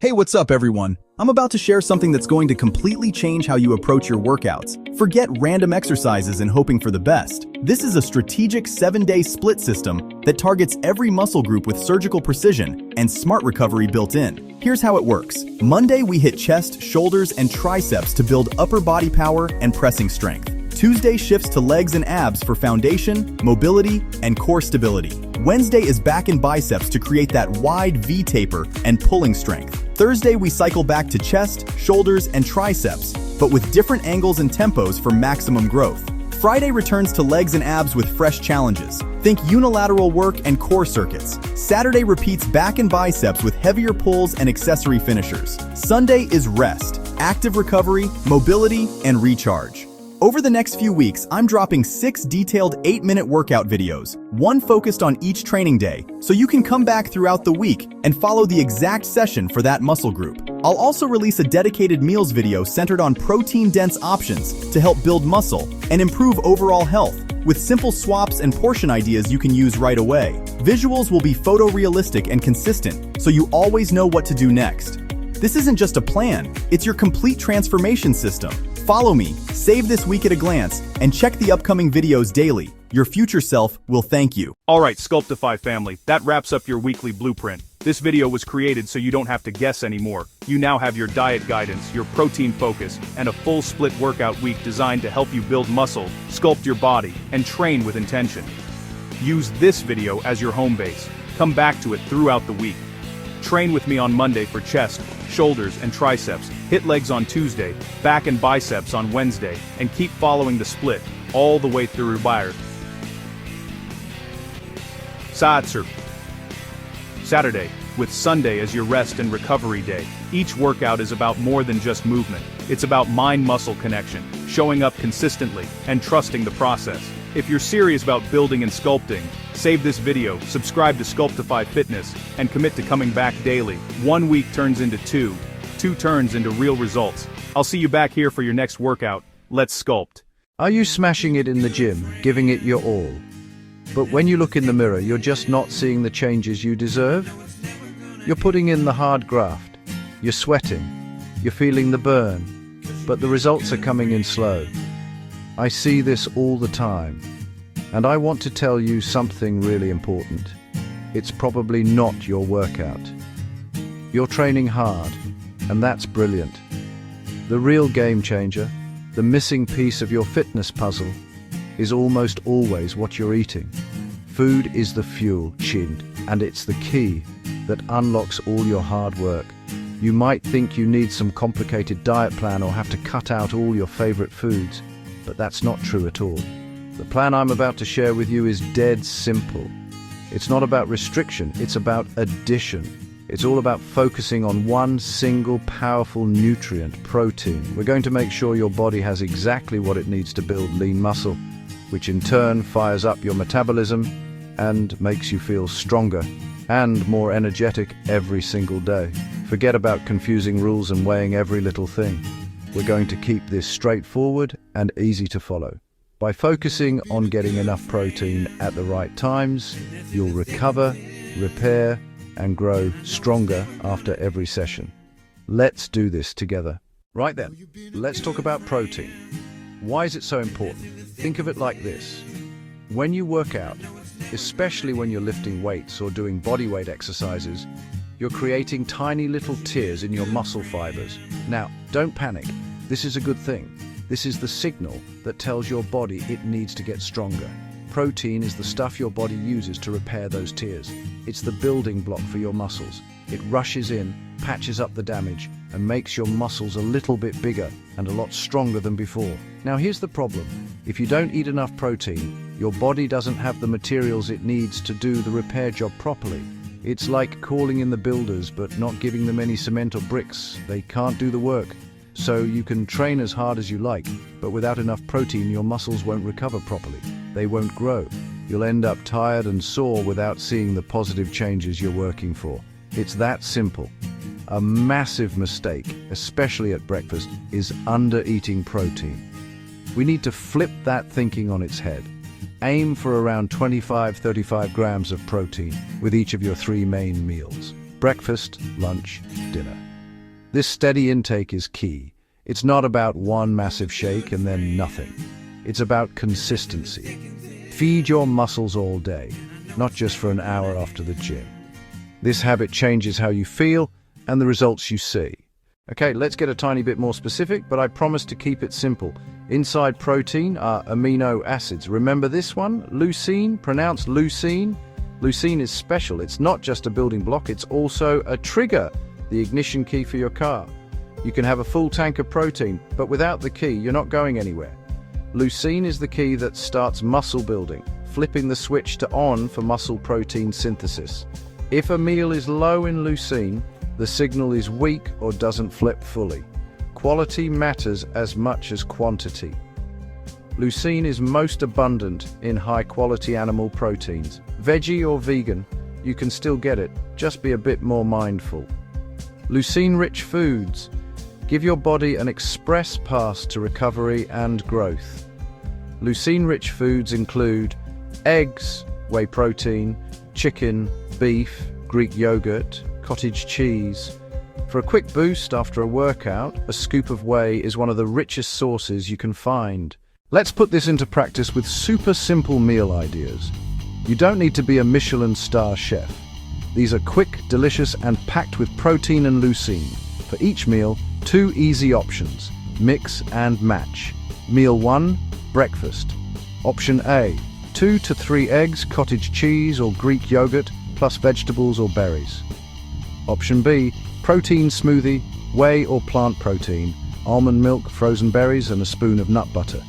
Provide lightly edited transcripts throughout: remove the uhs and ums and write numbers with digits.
Hey, what's up everyone? I'm about to share something that's going to completely change how you approach your workouts. Forget random exercises and hoping for the best. This is a strategic 7-day split system that targets every muscle group with surgical precision and smart recovery built in. Here's how it works. Monday, we hit chest, shoulders, and triceps to build upper body power and pressing strength. Tuesday shifts to legs and abs for foundation, mobility, and core stability. Wednesday is back and biceps to create that wide V taper and pulling strength. Thursday, we cycle back to chest, shoulders, and triceps, but with different angles and tempos for maximum growth. Friday returns to legs and abs with fresh challenges. Think unilateral work and core circuits. Saturday repeats back and biceps with heavier pulls and accessory finishers. Sunday is rest, active recovery, mobility, and recharge. Over the next few weeks, I'm dropping 6 detailed 8-minute workout videos, one focused on each training day, so you can come back throughout the week and follow the exact session for that muscle group. I'll also release a dedicated meals video centered on protein-dense options to help build muscle and improve overall health, with simple swaps and portion ideas you can use right away. Visuals will be photorealistic and consistent, so you always know what to do next. This isn't just a plan, it's your complete transformation system. Follow me, save this week at a glance, and check the upcoming videos daily. Your future self will thank you. Alright, Sculptify family, that wraps up your weekly blueprint. This video was created so you don't have to guess anymore. You now have your diet guidance, your protein focus, and a full split workout week designed to help you build muscle, sculpt your body, and train with intention. Use this video as your home base. Come back to it throughout the week. Train with me on Monday for chest, shoulders, and triceps. Hit legs on Tuesday, back and biceps on Wednesday, and keep following the split all the way through Saturday, with Sunday as your rest and recovery day. Each workout is about more than just movement. It's about mind-muscle connection, showing up consistently, and trusting the process. If you're serious about building and sculpting, save this video, subscribe to Sculptify Fitness, and commit to coming back daily. 1 week turns into 2 turns into real results. I'll see you back here for your next workout. Let's sculpt. Are you smashing it in the gym, giving it your all? But when you look in the mirror, you're just not seeing the changes you deserve? You're putting in the hard graft. You're sweating. You're feeling the burn. But the results are coming in slow. I see this all the time. And I want to tell you something really important. It's probably not your workout. You're training hard, and that's brilliant. The real game changer, the missing piece of your fitness puzzle, is almost always what you're eating. Food is the fuel, and it's the key that unlocks all your hard work. You might think you need some complicated diet plan or have to cut out all your favorite foods, but that's not true at all. The plan I'm about to share with you is dead simple. It's not about restriction, it's about addition. It's all about focusing on one single powerful nutrient, protein. We're going to make sure your body has exactly what it needs to build lean muscle, which in turn fires up your metabolism and makes you feel stronger and more energetic every single day. Forget about confusing rules and weighing every little thing. We're going to keep this straightforward and easy to follow. By focusing on getting enough protein at the right times, you'll recover, repair, and grow stronger after every session. Let's do this together. Right then, let's talk about protein. Why is it so important? Think of it like this. When you work out, especially when you're lifting weights or doing bodyweight exercises, you're creating tiny little tears in your muscle fibers. Now, don't panic. This is a good thing. This is the signal that tells your body it needs to get stronger. Protein is the stuff your body uses to repair those tears. It's the building block for your muscles. It rushes in, patches up the damage, and makes your muscles a little bit bigger and a lot stronger than before. Now here's the problem. If you don't eat enough protein, your body doesn't have the materials it needs to do the repair job properly. It's like calling in the builders but not giving them any cement or bricks. They can't do the work. So you can train as hard as you like, but without enough protein your muscles won't recover properly. They won't grow. You'll end up tired and sore without seeing the positive changes you're working for. It's that simple. A massive mistake, especially at breakfast, is under-eating protein. We need to flip that thinking on its head. Aim for around 25-35 grams of protein with each of your 3 main meals: breakfast, lunch, dinner. This steady intake is key. It's not about one massive shake and then nothing. It's about consistency. Feed your muscles all day, not just for an hour after the gym. This habit changes how you feel and the results you see. Okay, let's get a tiny bit more specific, but I promise to keep it simple. Inside protein are amino acids. Remember this one? Leucine, pronounced leucine. Leucine is special. It's not just a building block, it's also a trigger, the ignition key for your car. You can have a full tank of protein, but without the key, you're not going anywhere. Leucine is the key that starts muscle building, flipping the switch to on for muscle protein synthesis. If a meal is low in leucine, the signal is weak or doesn't flip fully. Quality matters as much as quantity. Leucine is most abundant in high-quality animal proteins. Veggie or vegan, you can still get it, just be a bit more mindful. Leucine-rich foods give your body an express pass to recovery and growth. Leucine-rich foods include eggs, whey protein, chicken, beef, Greek yogurt, cottage cheese. For a quick boost after a workout, a scoop of whey is one of the richest sources you can find. Let's put this into practice with super simple meal ideas. You don't need to be a Michelin star chef. These are quick, delicious, and packed with protein and leucine. For each meal, 2 easy options: mix and match. Meal 1, breakfast. Option A, 2 to 3 eggs, cottage cheese or Greek yogurt, plus vegetables or berries. Option B, protein smoothie, whey or plant protein, almond milk, frozen berries, and a spoon of nut butter.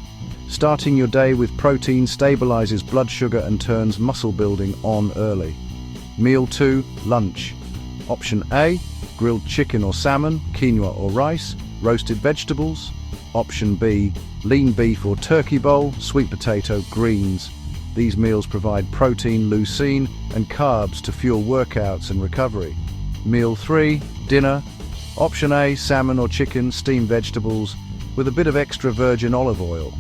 Starting your day with protein stabilizes blood sugar and turns muscle building on early. Meal 2, lunch. Option A, grilled chicken or salmon, quinoa or rice, roasted vegetables. Option B, lean beef or turkey bowl, sweet potato, greens. These meals provide protein, leucine, and carbs to fuel workouts and recovery. Meal 3, dinner. Option A, salmon or chicken, steamed vegetables, with a bit of extra virgin olive oil.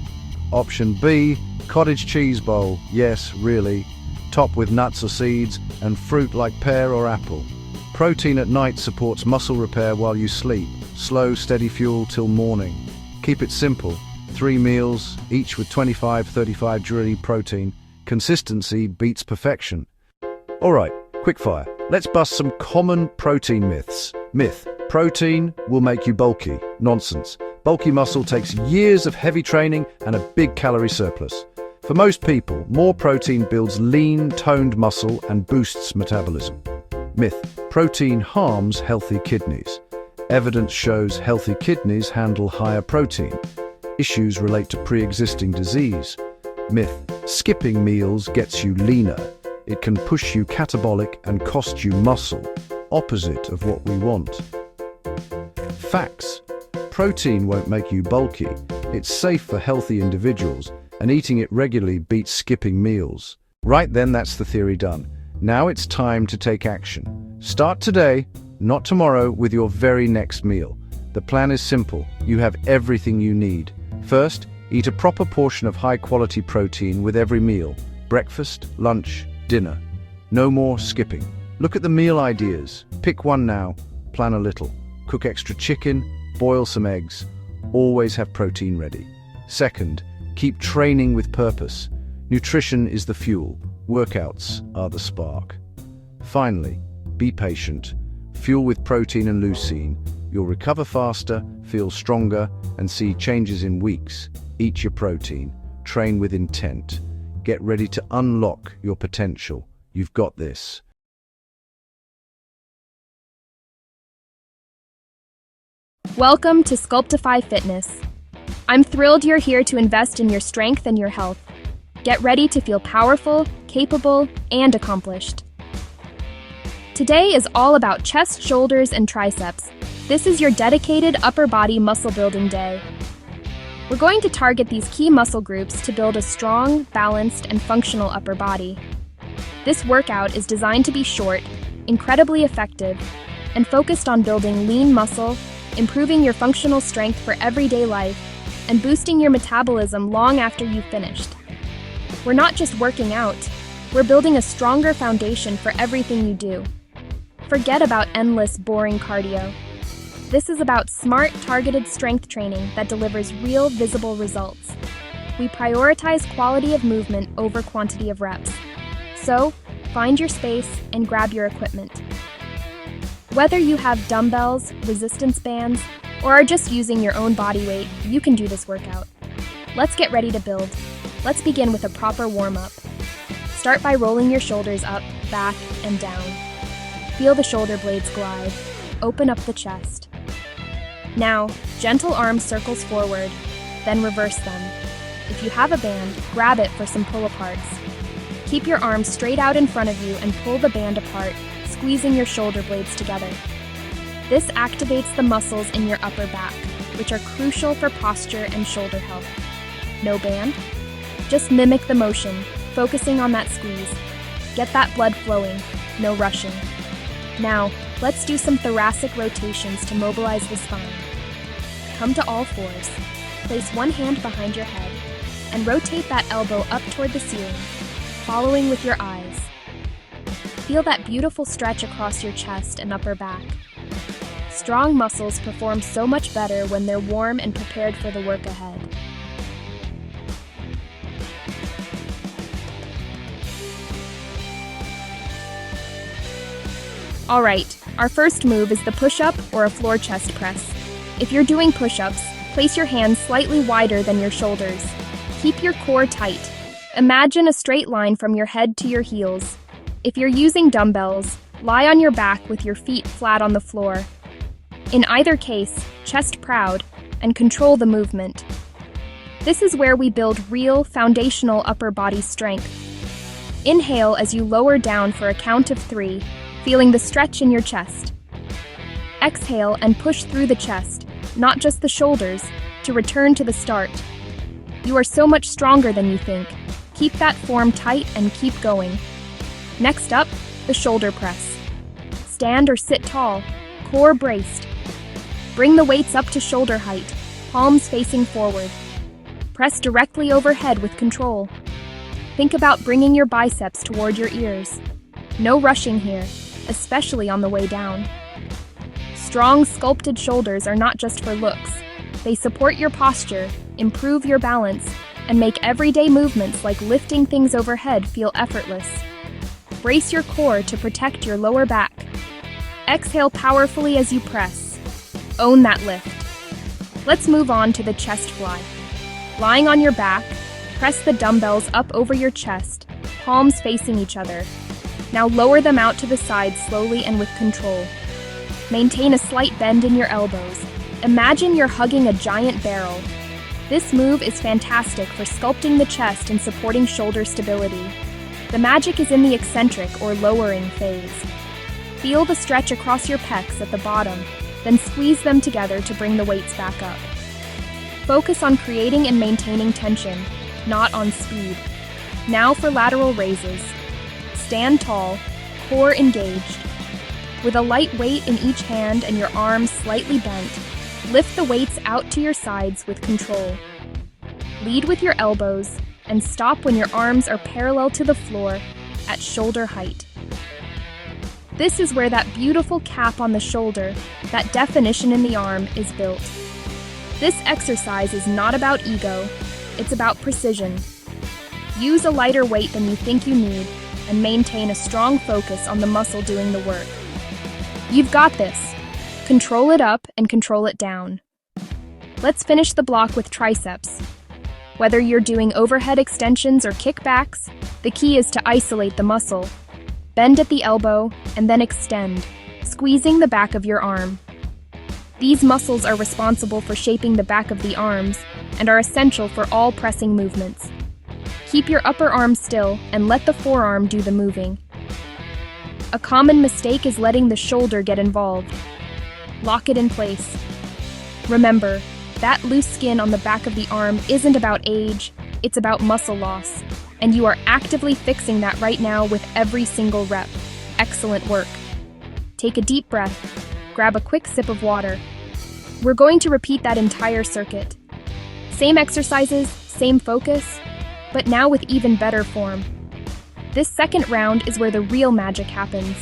Option B, cottage cheese bowl, yes, really, topped with nuts or seeds and fruit like pear or apple. Protein at night supports muscle repair while you sleep. Slow, steady fuel till morning. Keep it simple. 3 meals, each with 25-35 daily protein. Consistency beats perfection. Alright, quickfire. Let's bust some common protein myths. Myth: protein will make you bulky. Nonsense. Bulky muscle takes years of heavy training and a big calorie surplus. For most people, more protein builds lean, toned muscle and boosts metabolism. Myth: protein harms healthy kidneys. Evidence shows healthy kidneys handle higher protein. Issues relate to pre-existing disease. Myth: skipping meals gets you leaner. It can push you catabolic and cost you muscle. Opposite of what we want. Facts: protein won't make you bulky. It's safe for healthy individuals, and eating it regularly beats skipping meals. Right then, that's the theory done. Now it's time to take action. Start today, not tomorrow, with your very next meal. The plan is simple. You have everything you need. First, eat a proper portion of high-quality protein with every meal. Breakfast, lunch, dinner. No more skipping. Look at the meal ideas. Pick one now. Plan a little. Cook extra chicken, boil some eggs. Always have protein ready. Second, keep training with purpose. Nutrition is the fuel. Workouts are the spark. Finally, be patient. Fuel with protein and leucine. You'll recover faster, feel stronger, and see changes in weeks. Eat your protein. Train with intent. Get ready to unlock your potential. You've got this. Welcome to Sculptify Fitness. I'm thrilled you're here to invest in your strength and your health. Get ready to feel powerful, capable, and accomplished. Today is all about chest, shoulders, and triceps. This is your dedicated upper body muscle building day. We're going to target these key muscle groups to build a strong, balanced, and functional upper body. This workout is designed to be short, incredibly effective, and focused on building lean muscle, improving your functional strength for everyday life, and boosting your metabolism long after you've finished. We're not just working out, we're building a stronger foundation for everything you do. Forget about endless, boring cardio. This is about smart, targeted strength training that delivers real, visible results. We prioritize quality of movement over quantity of reps. So, find your space and grab your equipment. Whether you have dumbbells, resistance bands, or are just using your own body weight, you can do this workout. Let's get ready to build. Let's begin with a proper warm-up. Start by rolling your shoulders up, back, and down. Feel the shoulder blades glide. Open up the chest. Now, gentle arm circles forward, then reverse them. If you have a band, grab it for some pull-aparts. Keep your arms straight out in front of you and pull the band apart, squeezing your shoulder blades together. This activates the muscles in your upper back, which are crucial for posture and shoulder health. No band? Just mimic the motion, focusing on that squeeze. Get that blood flowing, no rushing. Now, let's do some thoracic rotations to mobilize the spine. Come to all fours. Place one hand behind your head and rotate that elbow up toward the ceiling, following with your eyes. Feel that beautiful stretch across your chest and upper back. Strong muscles perform so much better when they're warm and prepared for the work ahead. Alright, our first move is the push-up or a floor chest press. If you're doing push-ups, place your hands slightly wider than your shoulders. Keep your core tight. Imagine a straight line from your head to your heels. If you're using dumbbells, lie on your back with your feet flat on the floor. In either case, chest proud and control the movement. This is where we build real, foundational upper body strength. Inhale as you lower down for a count of 3, feeling the stretch in your chest. Exhale and push through the chest, not just the shoulders, to return to the start. You are so much stronger than you think. Keep that form tight and keep going. Next up, the shoulder press. Stand or sit tall, core braced. Bring the weights up to shoulder height, palms facing forward. Press directly overhead with control. Think about bringing your biceps toward your ears. No rushing here, especially on the way down. Strong, sculpted shoulders are not just for looks. They support your posture, improve your balance, and make everyday movements like lifting things overhead feel effortless. Brace your core to protect your lower back. Exhale powerfully as you press. Own that lift. Let's move on to the chest fly. Lying on your back, press the dumbbells up over your chest, palms facing each other. Now lower them out to the side slowly and with control. Maintain a slight bend in your elbows. Imagine you're hugging a giant barrel. This move is fantastic for sculpting the chest and supporting shoulder stability. The magic is in the eccentric or lowering phase. Feel the stretch across your pecs at the bottom, then squeeze them together to bring the weights back up. Focus on creating and maintaining tension, not on speed. Now for lateral raises. Stand tall, core engaged. With a light weight in each hand and your arms slightly bent, lift the weights out to your sides with control. Lead with your elbows and stop when your arms are parallel to the floor at shoulder height. This is where that beautiful cap on the shoulder, that definition in the arm, is built. This exercise is not about ego, it's about precision. Use a lighter weight than you think you need and maintain a strong focus on the muscle doing the work. You've got this. Control it up and control it down. Let's finish the block with triceps. Whether you're doing overhead extensions or kickbacks, the key is to isolate the muscle. Bend at the elbow and then extend, squeezing the back of your arm. These muscles are responsible for shaping the back of the arms and are essential for all pressing movements. Keep your upper arm still and let the forearm do the moving. A common mistake is letting the shoulder get involved. Lock it in place. Remember, that loose skin on the back of the arm isn't about age, it's about muscle loss. And you are actively fixing that right now with every single rep. Excellent work. Take a deep breath. Grab a quick sip of water. We're going to repeat that entire circuit. Same exercises, same focus, but now with even better form. This second round is where the real magic happens.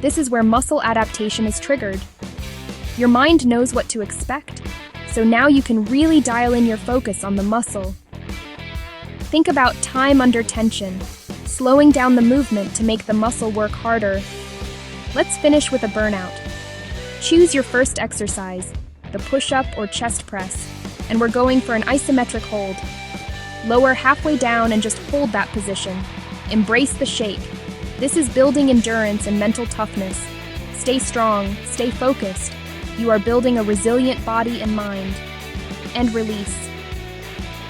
This is where muscle adaptation is triggered. Your mind knows what to expect, so now you can really dial in your focus on the muscle. Think about time under tension, slowing down the movement to make the muscle work harder. Let's finish with a burnout. Choose your first exercise, the push-up or chest press, and we're going for an isometric hold. Lower halfway down and just hold that position. Embrace the shake. This is building endurance and mental toughness. Stay strong, stay focused. You are building a resilient body and mind. And release.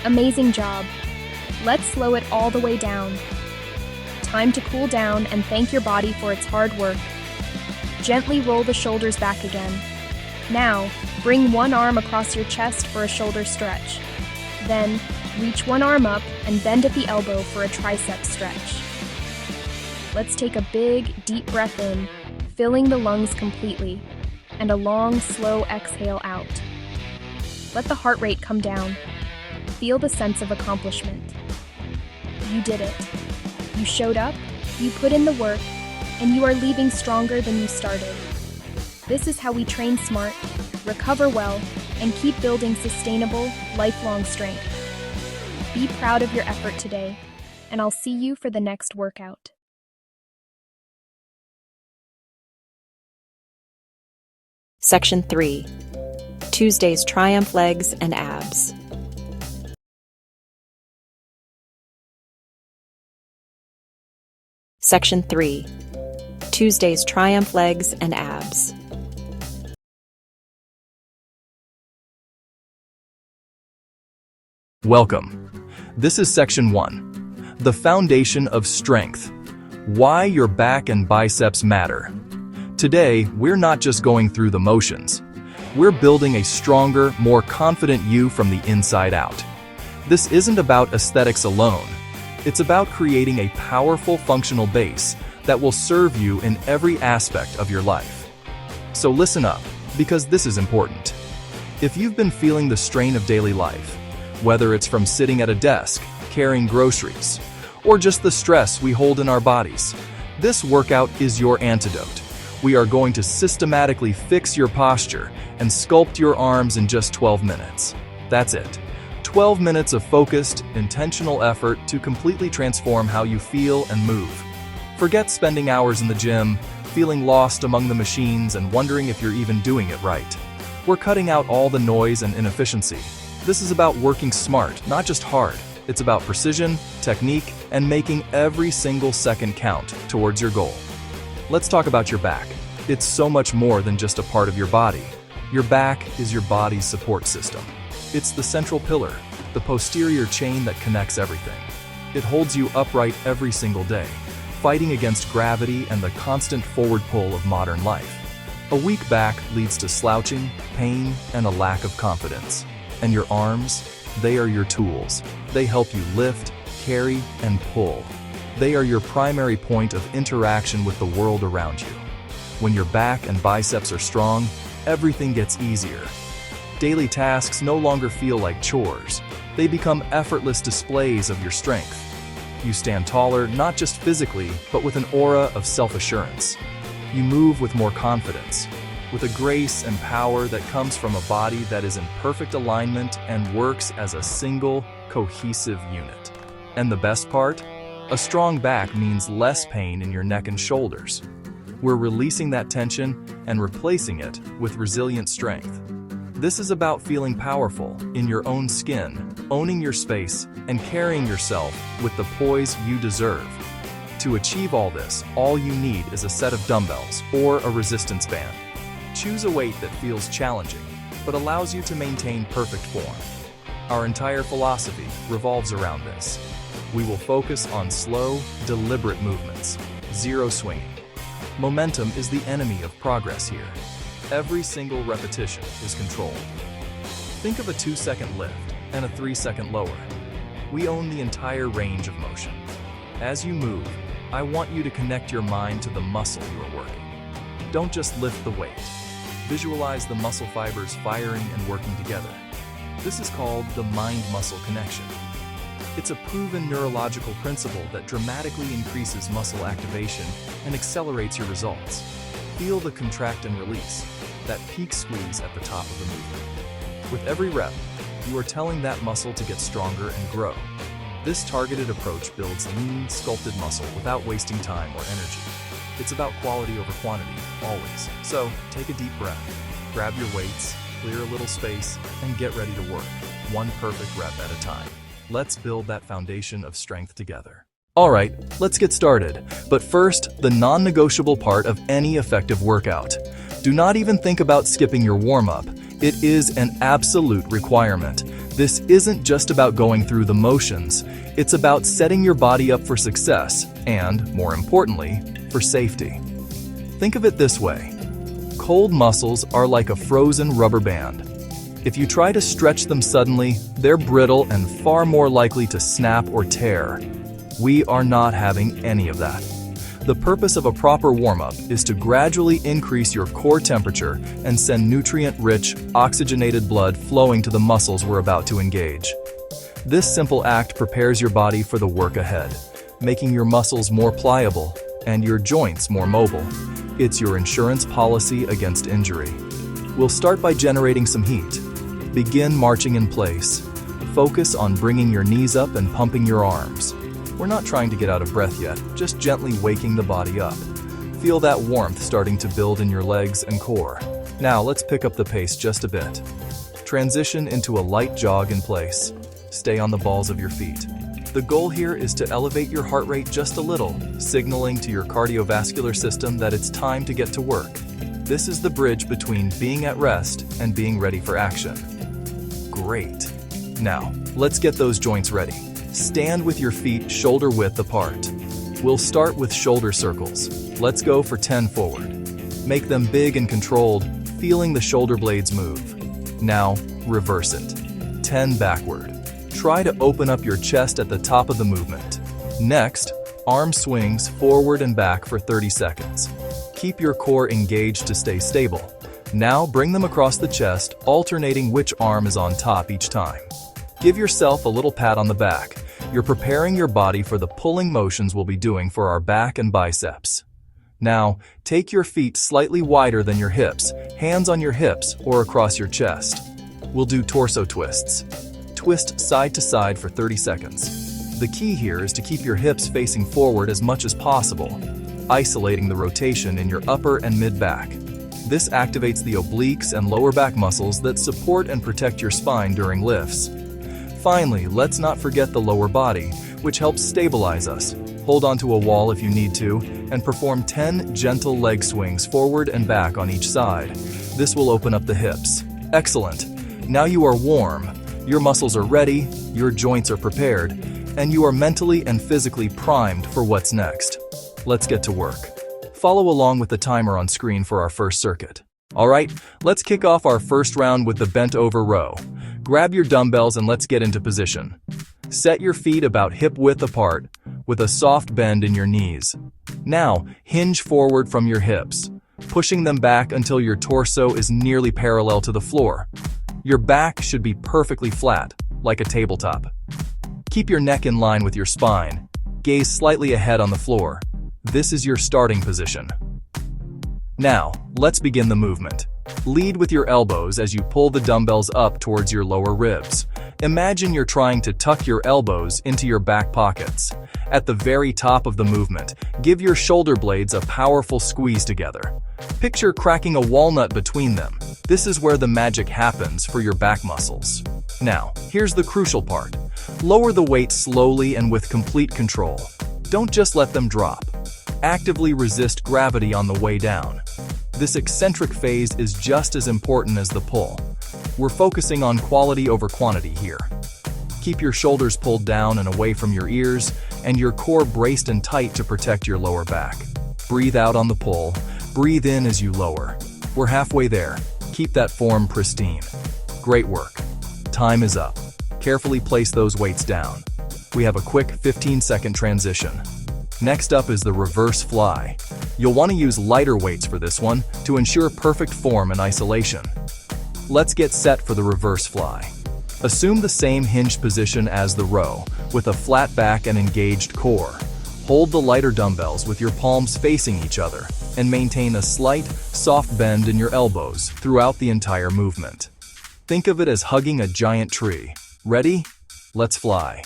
Amazing job. Let's slow it all the way down. Time to cool down and thank your body for its hard work. Gently roll the shoulders back again. Now, bring one arm across your chest for a shoulder stretch. Then, reach one arm up and bend at the elbow for a tricep stretch. Let's take a big, deep breath in, filling the lungs completely, and a long, slow exhale out. Let the heart rate come down. Feel the sense of accomplishment. You did it. You showed up, you put in the work, and you are leaving stronger than you started. This is how we train smart, recover well, and keep building sustainable, lifelong strength. Be proud of your effort today, and I'll see you for the next workout. Section 3. Tuesday's Triumph Legs and Abs. Section 3. Tuesday's Triumph Legs and Abs. Welcome. This is Section 1, the foundation of strength. Why your back and biceps matter. Today, we're not just going through the motions. We're building a stronger, more confident you from the inside out. This isn't about aesthetics alone. It's about creating a powerful functional base that will serve you in every aspect of your life. So listen up, because this is important. If you've been feeling the strain of daily life, whether it's from sitting at a desk, carrying groceries, or just the stress we hold in our bodies, this workout is your antidote. We are going to systematically fix your posture and sculpt your arms in just 12 minutes. That's it. 12 minutes of focused, intentional effort to completely transform how you feel and move. Forget spending hours in the gym, feeling lost among the machines and wondering if you're even doing it right. We're cutting out all the noise and inefficiency. This is about working smart, not just hard. It's about precision, technique, and making every single second count towards your goal. Let's talk about your back. It's so much more than just a part of your body. Your back is your body's support system. It's the central pillar, the posterior chain that connects everything. It holds you upright every single day, fighting against gravity and the constant forward pull of modern life. A weak back leads to slouching, pain, and a lack of confidence. And your arms, they are your tools. They help you lift, carry, and pull. They are your primary point of interaction with the world around you. When your back and biceps are strong, everything gets easier. Daily tasks no longer feel like chores. They become effortless displays of your strength. You stand taller not just physically, but with an aura of self-assurance. You move with more confidence, with a grace and power that comes from a body that is in perfect alignment and works as a single, cohesive unit. And the best part? A strong back means less pain in your neck and shoulders. We're releasing that tension and replacing it with resilient strength. This is about feeling powerful in your own skin, owning your space, and carrying yourself with the poise you deserve. To achieve all this, all you need is a set of dumbbells or a resistance band. Choose a weight that feels challenging, but allows you to maintain perfect form. Our entire philosophy revolves around this. We will focus on slow, deliberate movements, zero swinging. Momentum is the enemy of progress here. Every single repetition is controlled. Think of a 2-second lift and a 3-second lower. We own the entire range of motion. As you move, I want you to connect your mind to the muscle you are working. Don't just lift the weight. Visualize the muscle fibers firing and working together. This is called the mind-muscle connection. It's a proven neurological principle that dramatically increases muscle activation and accelerates your results. Feel the contract and release. that peak squeeze at the top of the movement. With every rep, you are telling that muscle to get stronger and grow. This targeted approach builds lean, sculpted muscle without wasting time or energy. It's about quality over quantity, always. So, take a deep breath, grab your weights, clear a little space, and get ready to work, one perfect rep at a time. Let's build that foundation of strength together. Alright, let's get started. But first, the non-negotiable part of any effective workout. Do not even think about skipping your warm-up. It is an absolute requirement. This isn't just about going through the motions. It's about setting your body up for success and, more importantly, for safety. Think of it this way. Cold muscles are like a frozen rubber band. If you try to stretch them suddenly, they're brittle and far more likely to snap or tear. We are not having any of that. The purpose of a proper warm-up is to gradually increase your core temperature and send nutrient-rich, oxygenated blood flowing to the muscles we're about to engage. This simple act prepares your body for the work ahead, making your muscles more pliable and your joints more mobile. It's your insurance policy against injury. We'll start by generating some heat. Begin marching in place. Focus on bringing your knees up and pumping your arms. We're not trying to get out of breath yet, just gently waking the body up. Feel that warmth starting to build in your legs and core. Now let's pick up the pace just a bit. Transition into a light jog in place. Stay on the balls of your feet. The goal here is to elevate your heart rate just a little, signaling to your cardiovascular system that it's time to get to work. This is the bridge between being at rest and being ready for action. Great. Now, let's get those joints ready. Stand with your feet shoulder width apart. We'll start with shoulder circles. Let's go for 10 forward. Make them big and controlled, feeling the shoulder blades move. Now, reverse it. 10 backward. Try to open up your chest at the top of the movement. Next, arm swings forward and back for 30 seconds. Keep your core engaged to stay stable. Now bring them across the chest, alternating which arm is on top each time. Give yourself a little pat on the back. You're preparing your body for the pulling motions we'll be doing for our back and biceps. Now, take your feet slightly wider than your hips, hands on your hips or across your chest. We'll do torso twists. Twist side to side for 30 seconds. The key here is to keep your hips facing forward as much as possible, isolating the rotation in your upper and mid-back. This activates the obliques and lower back muscles that support and protect your spine during lifts. Finally, let's not forget the lower body, which helps stabilize us. Hold onto a wall if you need to, and perform 10 gentle leg swings forward and back on each side. This will open up the hips. Excellent. Now you are warm. Your muscles are ready, your joints are prepared, and you are mentally and physically primed for what's next. Let's get to work. Follow along with the timer on screen for our first circuit. Alright, let's kick off our first round with the bent over row. Grab your dumbbells and let's get into position. Set your feet about hip width apart, with a soft bend in your knees. Now, hinge forward from your hips, pushing them back until your torso is nearly parallel to the floor. Your back should be perfectly flat, like a tabletop. Keep your neck in line with your spine. Gaze slightly ahead on the floor. This is your starting position. Now, let's begin the movement. Lead with your elbows as you pull the dumbbells up towards your lower ribs. Imagine you're trying to tuck your elbows into your back pockets. At the very top of the movement, give your shoulder blades a powerful squeeze together. Picture cracking a walnut between them. This is where the magic happens for your back muscles. Now, here's the crucial part. Lower the weight slowly and with complete control. Don't just let them drop. Actively resist gravity on the way down. This eccentric phase is just as important as the pull. We're focusing on quality over quantity here. Keep your shoulders pulled down and away from your ears, and your core braced and tight to protect your lower back. Breathe out on the pull. Breathe in as you lower. We're halfway there. Keep that form pristine. Great work. Time is up. Carefully place those weights down. We have a quick 15-second transition. Next up is the reverse fly. You'll want to use lighter weights for this one to ensure perfect form and isolation. Let's get set for the reverse fly. Assume the same hinged position as the row, with a flat back and engaged core. Hold the lighter dumbbells with your palms facing each other. and maintain a slight, soft bend in your elbows throughout the entire movement. Think of it as hugging a giant tree. Ready? Let's fly.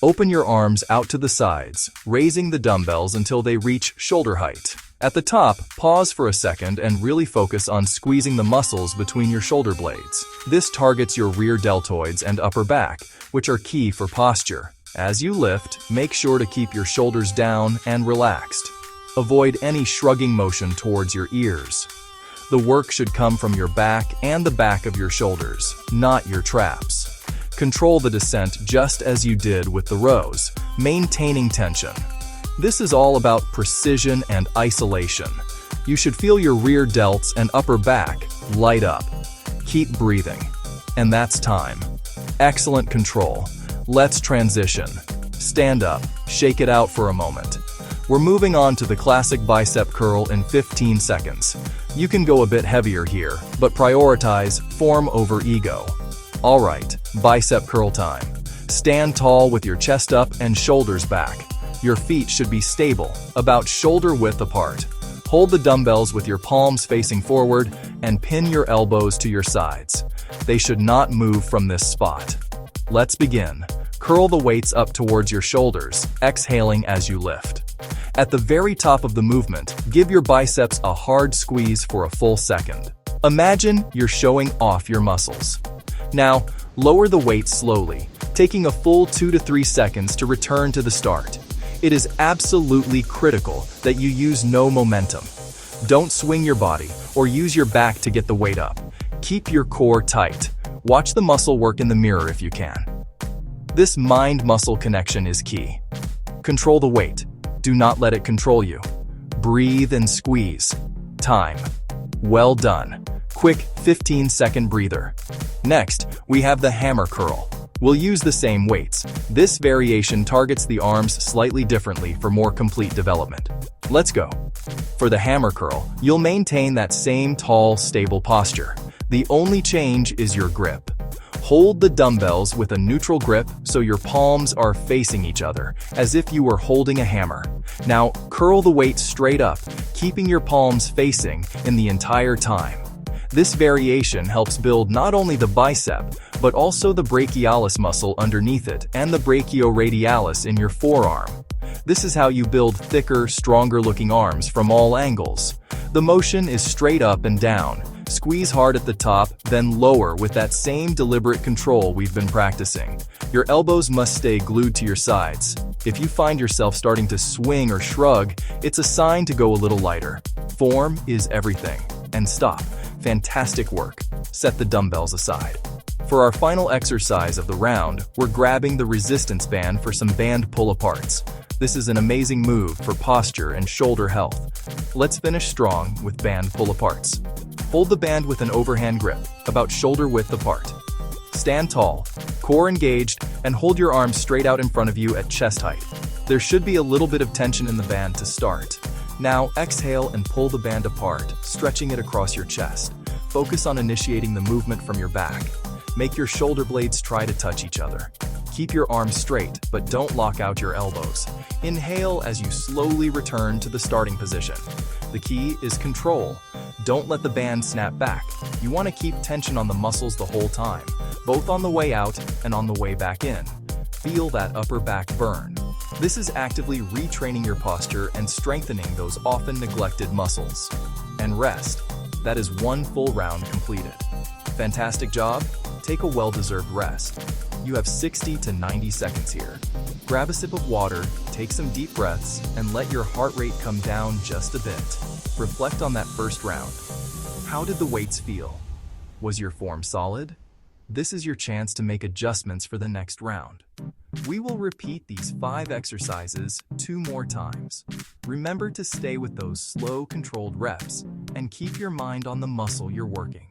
Open your arms out to the sides, raising the dumbbells until they reach shoulder height. At the top, pause for a second and really focus on squeezing the muscles between your shoulder blades. This targets your rear deltoids and upper back, which are key for posture. As you lift, make sure to keep your shoulders down and relaxed. Avoid any shrugging motion towards your ears. The work should come from your back and the back of your shoulders, not your traps. Control the descent just as you did with the rows, maintaining tension. This is all about precision and isolation. You should feel your rear delts and upper back light up. Keep breathing. And that's time. Excellent control. Let's transition. Stand up, shake it out for a moment. We're moving on to the classic bicep curl in 15 seconds. You can go a bit heavier here, but prioritize form over ego. Alright, bicep curl time. Stand tall with your chest up and shoulders back. Your feet should be stable, about shoulder width apart. Hold the dumbbells with your palms facing forward and pin your elbows to your sides. They should not move from this spot. Let's begin. Curl the weights up towards your shoulders, exhaling as you lift. At the very top of the movement, give your biceps a hard squeeze for a full second. Imagine you're showing off your muscles. Now, lower the weight slowly, taking a full 2 to 3 seconds to return to the start. It is absolutely critical that you use no momentum. Don't swing your body or use your back to get the weight up. Keep your core tight. Watch the muscle work in the mirror if you can. This mind-muscle connection is key. Control the weight. Do not let it control you. Breathe and squeeze. Time. Well done. Quick 15-second breather. Next, we have the hammer curl. We'll use the same weights. This variation targets the arms slightly differently for more complete development. Let's go. For the hammer curl, you'll maintain that same tall, stable posture. The only change is your grip. Hold the dumbbells with a neutral grip so your palms are facing each other, as if you were holding a hammer. Now, curl the weight straight up, keeping your palms facing in the entire time. This variation helps build not only the bicep, but also the brachialis muscle underneath it and the brachioradialis in your forearm. This is how you build thicker, stronger-looking arms from all angles. The motion is straight up and down. Squeeze hard at the top, then lower with that same deliberate control we've been practicing. Your elbows must stay glued to your sides. If you find yourself starting to swing or shrug, it's a sign to go a little lighter. Form is everything. And stop. Fantastic work. Set the dumbbells aside. For our final exercise of the round, we're grabbing the resistance band for some band pull-aparts. This is an amazing move for posture and shoulder health. Let's finish strong with band pull-aparts. Hold the band with an overhand grip, about shoulder width apart. Stand tall, core engaged, and hold your arms straight out in front of you at chest height. There should be a little bit of tension in the band to start. Now exhale and pull the band apart, stretching it across your chest. Focus on initiating the movement from your back. Make your shoulder blades try to touch each other. Keep your arms straight, but don't lock out your elbows. Inhale as you slowly return to the starting position. The key is control. Don't let the band snap back. You want to keep tension on the muscles the whole time, both on the way out and on the way back in. Feel that upper back burn. This is actively retraining your posture and strengthening those often neglected muscles. And rest. That is one full round completed. Fantastic job. Take a well-deserved rest. You have 60 to 90 seconds here. Grab a sip of water, take some deep breaths, and let your heart rate come down just a bit. Reflect on that first round. How did the weights feel? Was your form solid? This is your chance to make adjustments for the next round. We will repeat these 5 exercises 2 more times. Remember to stay with those slow, controlled reps and keep your mind on the muscle you're working.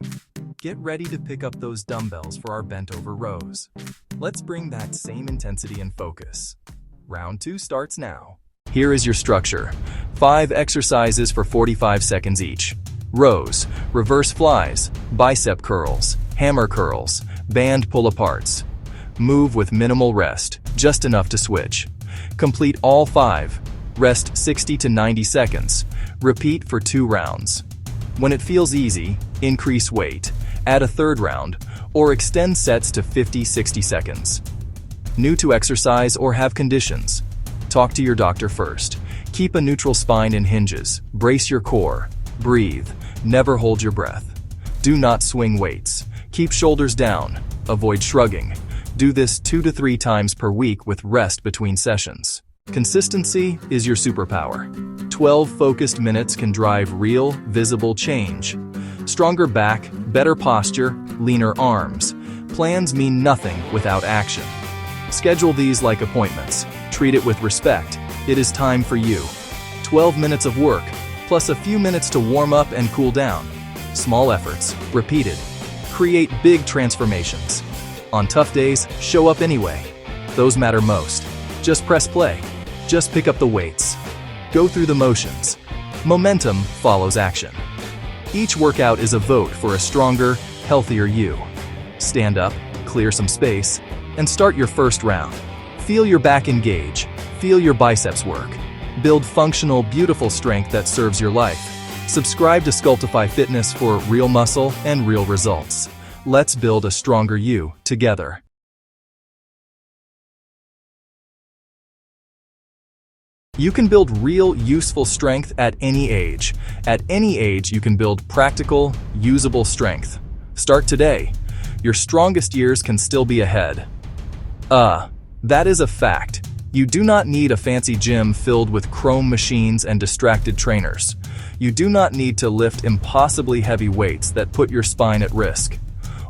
Get ready to pick up those dumbbells for our bent-over rows. Let's bring that same intensity and focus. Round 2 starts now. Here is your structure. 5 exercises for 45 seconds each. Rows, reverse flies, bicep curls, hammer curls, band pull-aparts. Move with minimal rest, just enough to switch. Complete all 5. Rest 60 to 90 seconds. Repeat for 2 rounds. When it feels easy, increase weight, add a 3rd round, or extend sets to 50-60 seconds. New to exercise or have conditions? Talk to your doctor first. Keep a neutral spine and hinges. Brace your core. Breathe. Never hold your breath. Do not swing weights. Keep shoulders down. Avoid shrugging. Do this 2 to 3 times per week with rest between sessions. Consistency is your superpower. 12 focused minutes can drive real, visible change. Stronger back, better posture, leaner arms. Plans mean nothing without action. Schedule these like appointments. Treat it with respect. It is time for you. 12 minutes of work, plus a few minutes to warm up and cool down. Small efforts, repeated, create big transformations. On tough days, show up anyway. Those matter most. Just press play. Just pick up the weights. Go through the motions. Momentum follows action. Each workout is a vote for a stronger, healthier you. Stand up, clear some space, and start your first round. Feel your back engage. Feel your biceps work. Build functional, beautiful strength that serves your life. Subscribe to Sculptify Fitness for real muscle and real results. Let's build a stronger you together. You can build real, useful strength at any age. At any age, you can build practical, usable strength. Start today. Your strongest years can still be ahead. That is a fact. You do not need a fancy gym filled with chrome machines and distracted trainers. You do not need to lift impossibly heavy weights that put your spine at risk.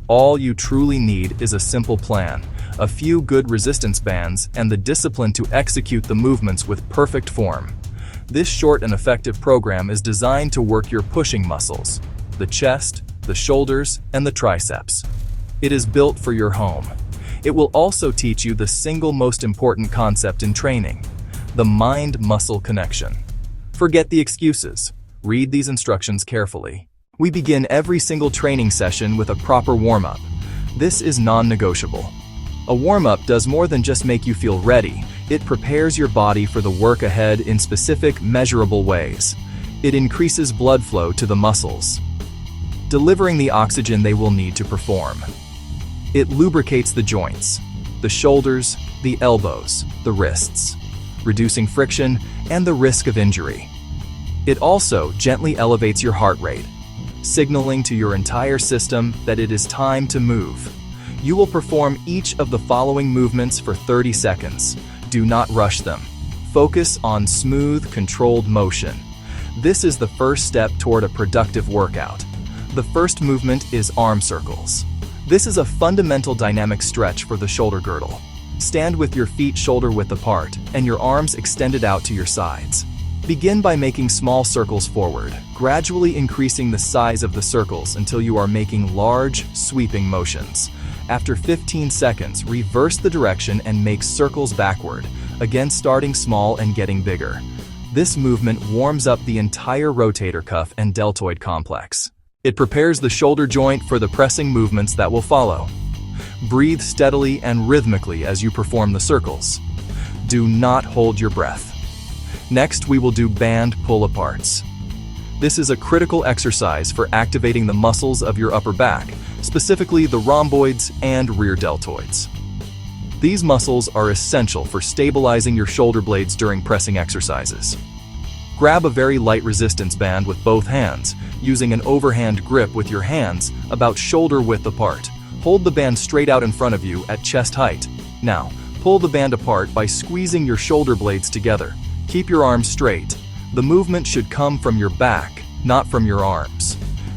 All you truly need is a simple plan, a few good resistance bands, and the discipline to execute the movements with perfect form. This short and effective program is designed to work your pushing muscles, the chest, the shoulders, and the triceps. It is built for your home. It will also teach you the single most important concept in training, the mind-muscle connection. Forget the excuses. Read these instructions carefully. We begin every single training session with a proper warm-up. This is non-negotiable. A warm-up does more than just make you feel ready. It prepares your body for the work ahead in specific, measurable ways. It increases blood flow to the muscles, delivering the oxygen they will need to perform. It lubricates the joints, the shoulders, the elbows, the wrists, reducing friction and the risk of injury. It also gently elevates your heart rate, signaling to your entire system that it is time to move. You will perform each of the following movements for 30 seconds. Do not rush them. Focus on smooth, controlled motion. This is the first step toward a productive workout. The first movement is arm circles. This is a fundamental dynamic stretch for the shoulder girdle. Stand with your feet shoulder-width apart and your arms extended out to your sides. Begin by making small circles forward, gradually increasing the size of the circles until you are making large, sweeping motions. After 15 seconds, reverse the direction and make circles backward, again starting small and getting bigger. This movement warms up the entire rotator cuff and deltoid complex. It prepares the shoulder joint for the pressing movements that will follow. Breathe steadily and rhythmically as you perform the circles. Do not hold your breath. Next, we will do band pull-aparts. This is a critical exercise for activating the muscles of your upper back, specifically the rhomboids and rear deltoids. These muscles are essential for stabilizing your shoulder blades during pressing exercises. Grab a very light resistance band with both hands, using an overhand grip with your hands about shoulder width apart. Hold the band straight out in front of you at chest height. Now, pull the band apart by squeezing your shoulder blades together. Keep your arms straight. The movement should come from your back, not from your arms.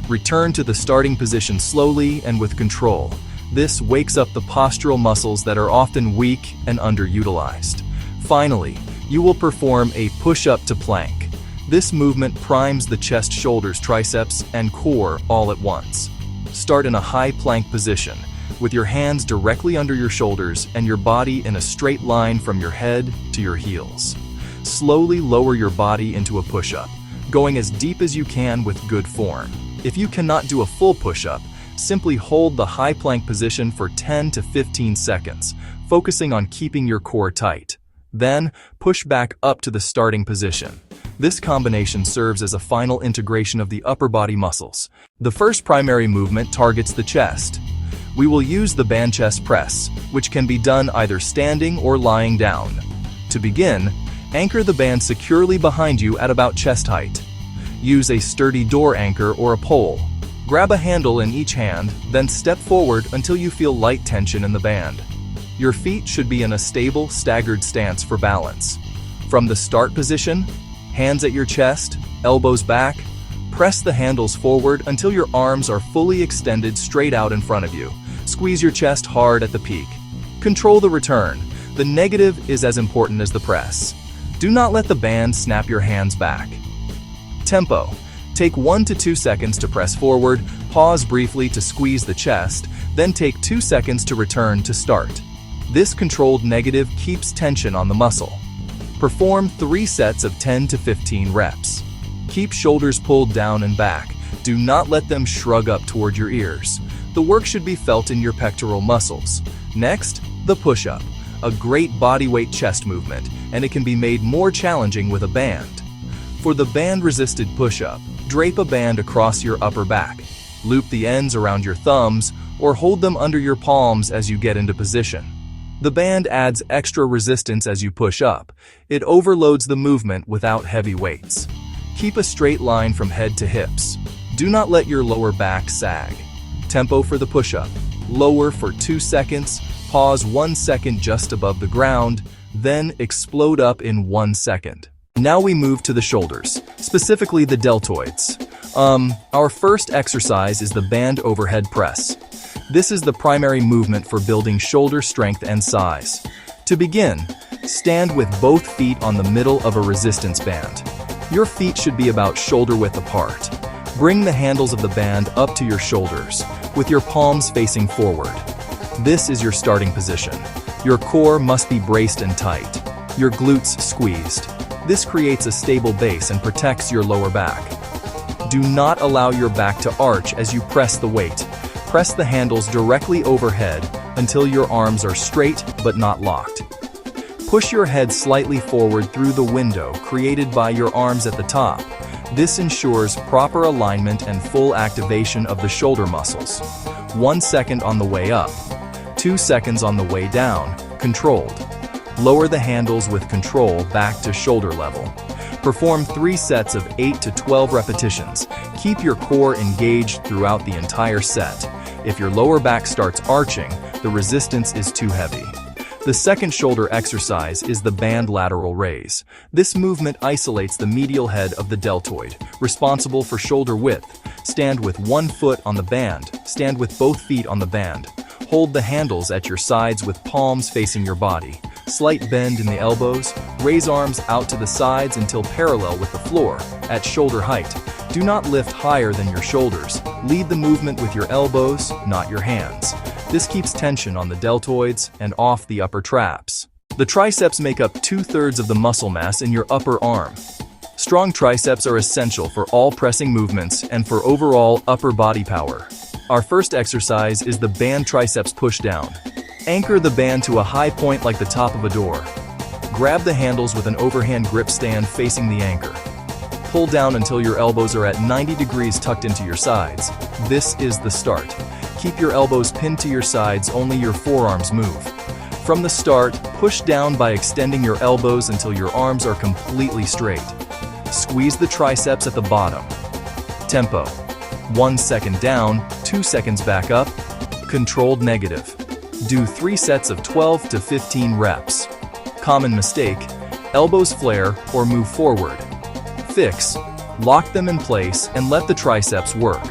Return to the starting position slowly and with control. This wakes up the postural muscles that are often weak and underutilized. Finally, you will perform a push-up to plank. This movement primes the chest, shoulders, triceps, and core all at once. Start in a high plank position, with your hands directly under your shoulders and your body in a straight line from your head to your heels. Slowly lower your body into a push-up, going as deep as you can with good form. If you cannot do a full push-up, simply hold the high plank position for 10 to 15 seconds, focusing on keeping your core tight. Then, push back up to the starting position. This combination serves as a final integration of the upper body muscles. The first primary movement targets the chest. We will use the band chest press, which can be done either standing or lying down. To begin, anchor the band securely behind you at about chest height. Use a sturdy door anchor or a pole. Grab a handle in each hand, then step forward until you feel light tension in the band. Your feet should be in a stable, staggered stance for balance. From the start position, hands at your chest, elbows back, press the handles forward until your arms are fully extended straight out in front of you. Squeeze your chest hard at the peak. Control the return. The negative is as important as the press. Do not let the band snap your hands back. Tempo. Take 1 to 2 seconds to press forward, pause briefly to squeeze the chest, then take 2 seconds to return to start. This controlled negative keeps tension on the muscle. Perform 3 sets of 10 to 15 reps. Keep shoulders pulled down and back. Do not let them shrug up toward your ears. The work should be felt in your pectoral muscles. Next, the push-up, a great bodyweight chest movement, and it can be made more challenging with a band. For the band-resisted push-up, drape a band across your upper back. Loop the ends around your thumbs or hold them under your palms as you get into position. The band adds extra resistance as you push up. It overloads the movement without heavy weights. Keep a straight line from head to hips. Do not let your lower back sag. Tempo for the push-up. Lower for 2 seconds, pause 1 second just above the ground, then explode up in 1 second. Now we move to the shoulders, specifically the deltoids. Our first exercise is the band overhead press. This is the primary movement for building shoulder strength and size. To begin, stand with both feet on the middle of a resistance band. Your feet should be about shoulder width apart. Bring the handles of the band up to your shoulders, with your palms facing forward. This is your starting position. Your core must be braced and tight. Your glutes squeezed. This creates a stable base and protects your lower back. Do not allow your back to arch as you press the weight. Press the handles directly overhead until your arms are straight but not locked. Push your head slightly forward through the window created by your arms at the top. This ensures proper alignment and full activation of the shoulder muscles. 1 second on the way up, 2 seconds on the way down, controlled. Lower the handles with control back to shoulder level. Perform 3 sets of 8 to 12 repetitions. Keep your core engaged throughout the entire set. If your lower back starts arching, the resistance is too heavy. The second shoulder exercise is the band lateral raise. This movement isolates the medial head of the deltoid, responsible for shoulder width. Stand with 1 foot on the band. Stand with both feet on the band. Hold the handles at your sides with palms facing your body. Slight bend in the elbows. Raise arms out to the sides until parallel with the floor, at shoulder height. Do not lift higher than your shoulders. Lead the movement with your elbows, not your hands. This keeps tension on the deltoids and off the upper traps. The triceps make up 2/3 of the muscle mass in your upper arm. Strong triceps are essential for all pressing movements and for overall upper body power. Our first exercise is the band triceps push-down. Anchor the band to a high point like the top of a door. Grab the handles with an overhand grip stand facing the anchor. Pull down until your elbows are at 90 degrees tucked into your sides. This is the start. Keep your elbows pinned to your sides, only your forearms move. From the start, push down by extending your elbows until your arms are completely straight. Squeeze the triceps at the bottom. Tempo. 1 second down, 2 seconds back up. Controlled negative. Do 3 sets of 12 to 15 reps. Common mistake, elbows flare or move forward. Fix, lock them in place and let the triceps work.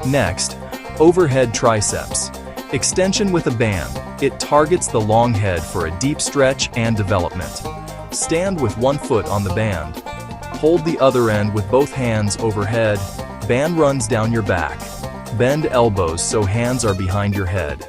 Next, overhead triceps. Extension with a band. It targets the long head for a deep stretch and development. Stand with 1 foot on the band. Hold the other end with both hands overhead. Band runs down your back. Bend elbows so hands are behind your head.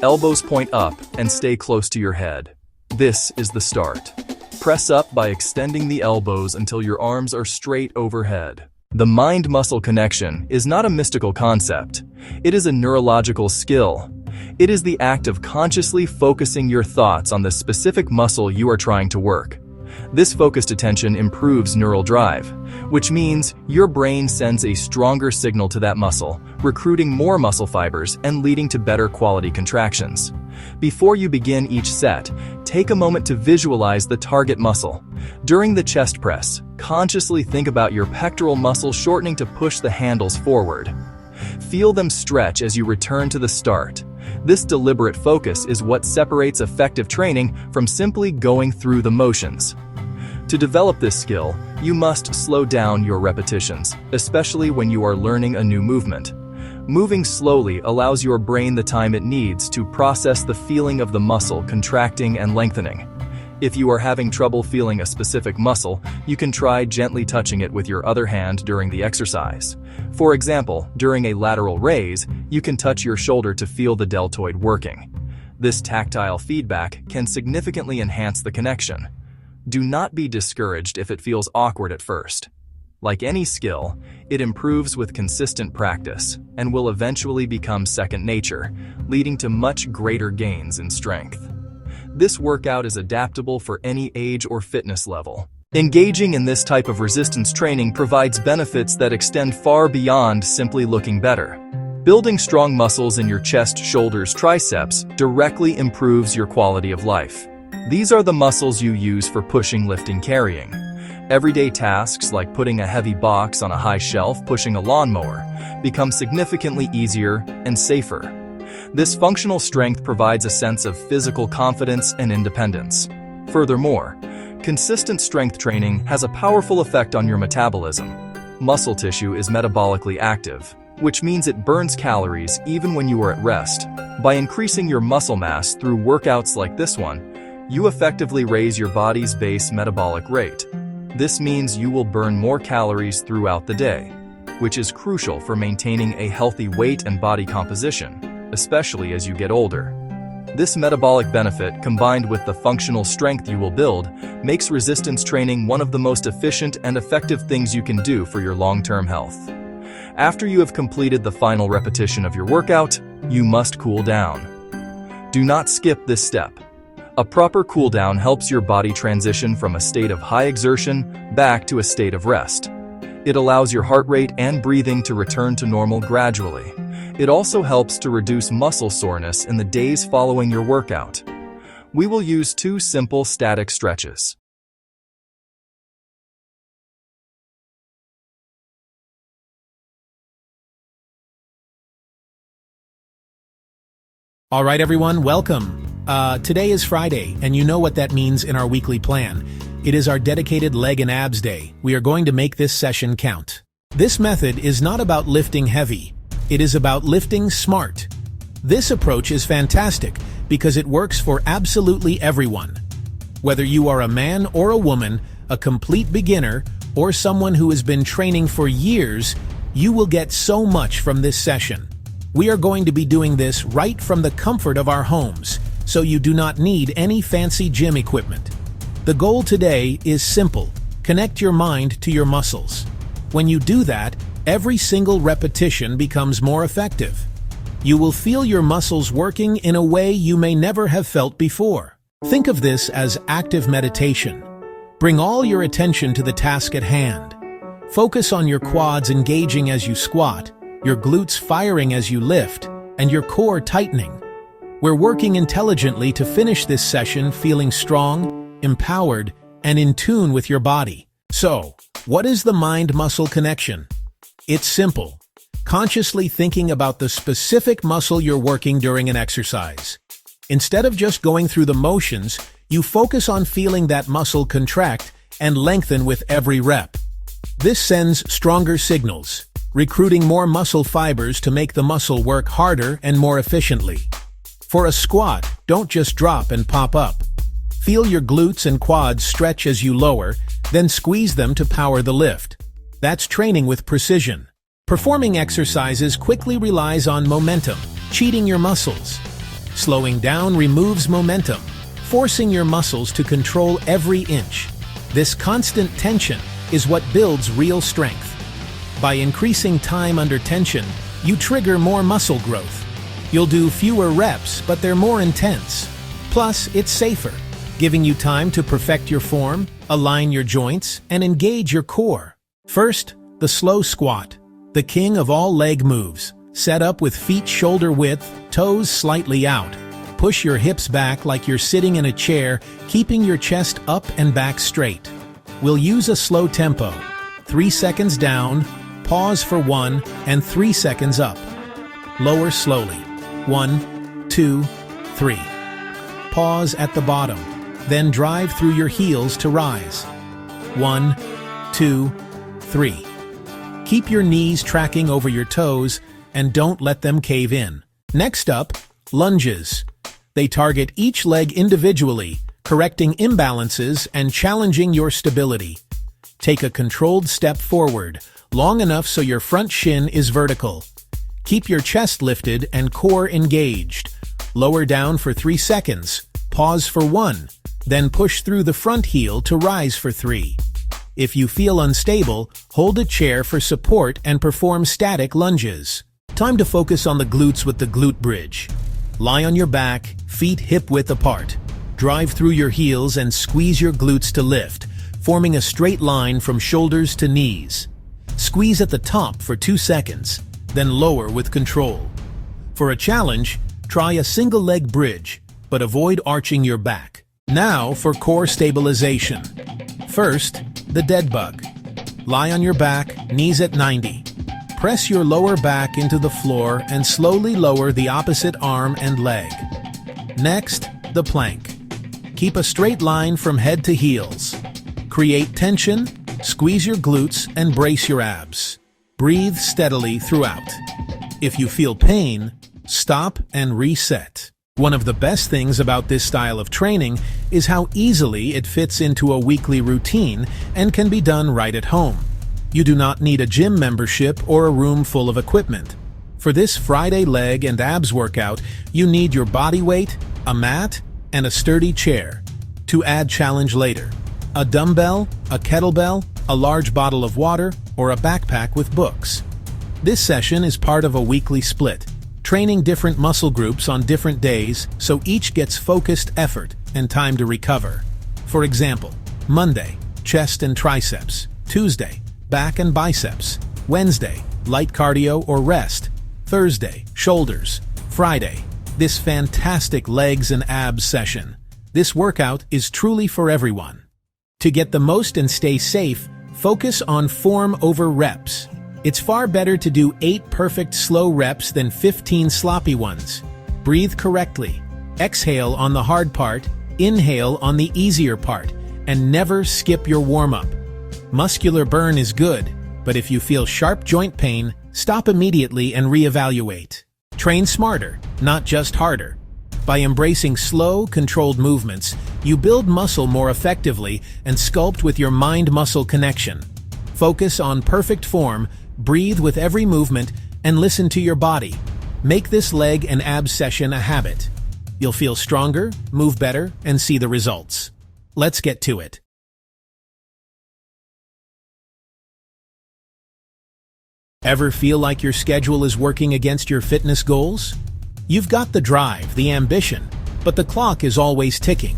Elbows point up and stay close to your head. This is the start. Press up by extending the elbows until your arms are straight overhead. The mind-muscle connection is not a mystical concept. It is a neurological skill. It is the act of consciously focusing your thoughts on the specific muscle you are trying to work. This focused attention improves neural drive, which means your brain sends a stronger signal to that muscle, recruiting more muscle fibers and leading to better quality contractions. Before you begin each set, take a moment to visualize the target muscle. During the chest press, consciously think about your pectoral muscle shortening to push the handles forward. Feel them stretch as you return to the start. This deliberate focus is what separates effective training from simply going through the motions. To develop this skill, you must slow down your repetitions, especially when you are learning a new movement. Moving slowly allows your brain the time it needs to process the feeling of the muscle contracting and lengthening. If you are having trouble feeling a specific muscle, you can try gently touching it with your other hand during the exercise. For example, during a lateral raise, you can touch your shoulder to feel the deltoid working. This tactile feedback can significantly enhance the connection. Do not be discouraged if it feels awkward at first. Like any skill, it improves with consistent practice and will eventually become second nature, leading to much greater gains in strength. This workout is adaptable for any age or fitness level. Engaging in this type of resistance training provides benefits that extend far beyond simply looking better. Building strong muscles in your chest, shoulders, triceps directly improves your quality of life. These are the muscles you use for pushing, lifting, carrying. Everyday tasks like putting a heavy box on a high shelf, pushing a lawnmower, become significantly easier and safer. This functional strength provides a sense of physical confidence and independence. Furthermore, consistent strength training has a powerful effect on your metabolism. Muscle tissue is metabolically active, which means it burns calories even when you are at rest. By increasing your muscle mass through workouts like this one, you effectively raise your body's base metabolic rate. This means you will burn more calories throughout the day, which is crucial for maintaining a healthy weight and body composition, especially as you get older. This metabolic benefit, combined with the functional strength you will build, makes resistance training one of the most efficient and effective things you can do for your long-term health. After you have completed the final repetition of your workout, you must cool down. Do not skip this step. A proper cool down helps your body transition from a state of high exertion back to a state of rest. It allows your heart rate and breathing to return to normal gradually. It also helps to reduce muscle soreness in the days following your workout. We will use 2 simple static stretches. All right, everyone, welcome. Today is Friday, and you know what that means in our weekly plan. It is our dedicated leg and abs day. We are going to make this session count. This method is not about lifting heavy. It is about lifting smart. This approach is fantastic because it works for absolutely everyone. Whether you are a man or a woman, a complete beginner, or someone who has been training for years, you will get so much from this session. We are going to be doing this right from the comfort of our homes, so you do not need any fancy gym equipment. The goal today is simple: connect your mind to your muscles. When you do that, every single repetition becomes more effective. You will feel your muscles working in a way you may never have felt before. Think of this as active meditation. Bring all your attention to the task at hand. Focus on your quads engaging as you squat, your glutes firing as you lift, and your core tightening. We're working intelligently to finish this session feeling strong, empowered, and in tune with your body. So, what is the mind-muscle connection? It's simple. Consciously thinking about the specific muscle you're working during an exercise. Instead of just going through the motions, you focus on feeling that muscle contract and lengthen with every rep. This sends stronger signals, recruiting more muscle fibers to make the muscle work harder and more efficiently. For a squat, don't just drop and pop up. Feel your glutes and quads stretch as you lower, then squeeze them to power the lift. That's training with precision. Performing exercises quickly relies on momentum, cheating your muscles. Slowing down removes momentum, forcing your muscles to control every inch. This constant tension is what builds real strength. By increasing time under tension, you trigger more muscle growth. You'll do fewer reps, but they're more intense. Plus, it's safer. giving you time to perfect your form, align your joints, and engage your core. First, the slow squat, the king of all leg moves. Set up with feet shoulder width, toes slightly out. Push your hips back like you're sitting in a chair, keeping your chest up and back straight. We'll use a slow tempo. 3 seconds down, pause for 1, and 3 seconds up. Lower slowly. 1, 2, 3. Pause at the bottom, then drive through your heels to rise. 1, 2, 3. Keep your knees tracking over your toes and don't let them cave in. Next up, lunges. They target each leg individually, correcting imbalances and challenging your stability. Take a controlled step forward, long enough so your front shin is vertical. Keep your chest lifted and core engaged. Lower down for 3 seconds, pause for 1, then push through the front heel to rise for 3. If you feel unstable, hold a chair for support and perform static lunges. Time to focus on the glutes with the glute bridge. Lie on your back, feet hip-width apart. Drive through your heels and squeeze your glutes to lift, forming a straight line from shoulders to knees. Squeeze at the top for 2 seconds, then lower with control. For a challenge, try a single leg bridge, but avoid arching your back. Now for core stabilization. First, the dead bug. Lie on your back, knees at 90. Press your lower back into the floor and slowly lower the opposite arm and leg. Next, the plank. Keep a straight line from head to heels. Create tension, squeeze your glutes, and brace your abs. Breathe steadily throughout. If you feel pain, stop and reset. One of the best things about this style of training is how easily it fits into a weekly routine and can be done right at home. You do not need a gym membership or a room full of equipment. For this Friday leg and abs workout, you need your body weight, a mat, and a sturdy chair. To add challenge later, a dumbbell, a kettlebell, a large bottle of water, or a backpack with books. This session is part of a weekly split, training different muscle groups on different days so each gets focused effort and time to recover. For example, Monday, chest and triceps. Tuesday, back and biceps. Wednesday, light cardio or rest. Thursday, shoulders. Friday, this fantastic legs and abs session. This workout is truly for everyone. To get the most and stay safe, focus on form over reps. It's far better to do 8 perfect slow reps than 15 sloppy ones. Breathe correctly. Exhale on the hard part, inhale on the easier part, and never skip your warm-up. Muscular burn is good, but if you feel sharp joint pain, stop immediately and reevaluate. Train smarter, not just harder. By embracing slow, controlled movements, you build muscle more effectively and sculpt with your mind-muscle connection. Focus on perfect form, breathe with every movement, and listen to your body. Make this leg and abs session a habit. You'll feel stronger, move better, and see the results. Let's get to it. Ever feel like your schedule is working against your fitness goals? You've got the drive, the ambition, but the clock is always ticking.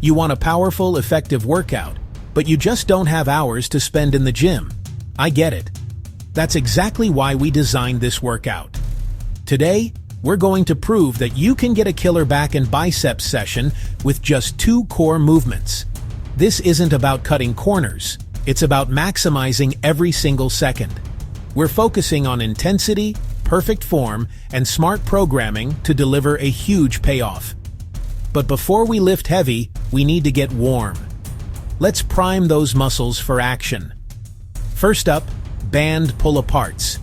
You want a powerful, effective workout, but you just don't have hours to spend in the gym. I get it. That's exactly why we designed this workout. Today, we're going to prove that you can get a killer back and biceps session with just 2 core movements. This isn't about cutting corners. It's about maximizing every single second. We're focusing on intensity, perfect form, and smart programming to deliver a huge payoff. But before we lift heavy, we need to get warm. Let's prime those muscles for action. First up, band pull-aparts.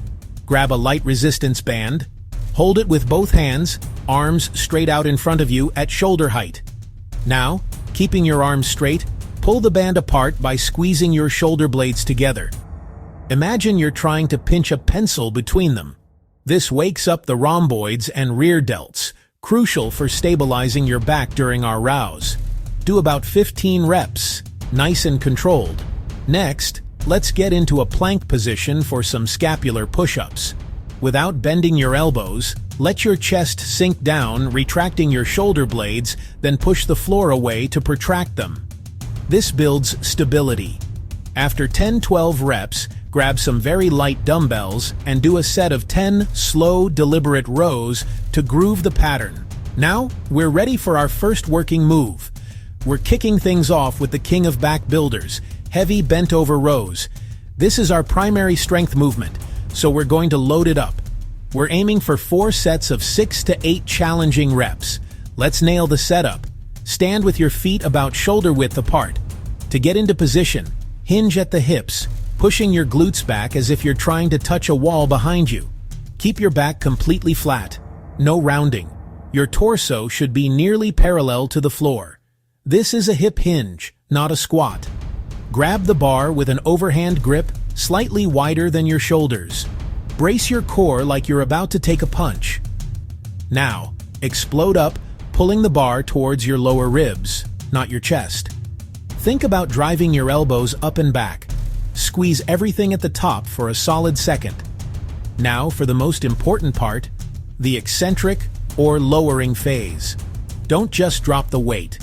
Grab a light resistance band. Hold it with both hands, arms straight out in front of you at shoulder height. Now, keeping your arms straight, pull the band apart by squeezing your shoulder blades together. Imagine you're trying to pinch a pencil between them. This wakes up the rhomboids and rear delts, crucial for stabilizing your back during our rows. Do about 15 reps, nice and controlled. Next, let's get into a plank position for some scapular push-ups. Without bending your elbows, Let your chest sink down, retracting your shoulder blades, then push the floor away to protract them. This builds stability. After 10-12 reps, grab some very light dumbbells and do a set of 10 slow, deliberate rows to groove the pattern. Now, we're ready for our first working move. We're kicking things off with the king of back builders, heavy bent-over rows. This is our primary strength movement, so we're going to load it up. We're aiming for 4 sets of 6 to 8 challenging reps. Let's nail the setup. Stand with your feet about shoulder width apart. To get into position, hinge at the hips, pushing your glutes back as if you're trying to touch a wall behind you. Keep your back completely flat. No rounding. Your torso should be nearly parallel to the floor. This is a hip hinge, not a squat. Grab the bar with an overhand grip slightly wider than your shoulders. Brace your core like you're about to take a punch. Now, explode up, pulling the bar towards your lower ribs, not your chest. Think about driving your elbows up and back. Squeeze everything at the top for a solid second. Now for the most important part, the eccentric or lowering phase. Don't just drop the weight.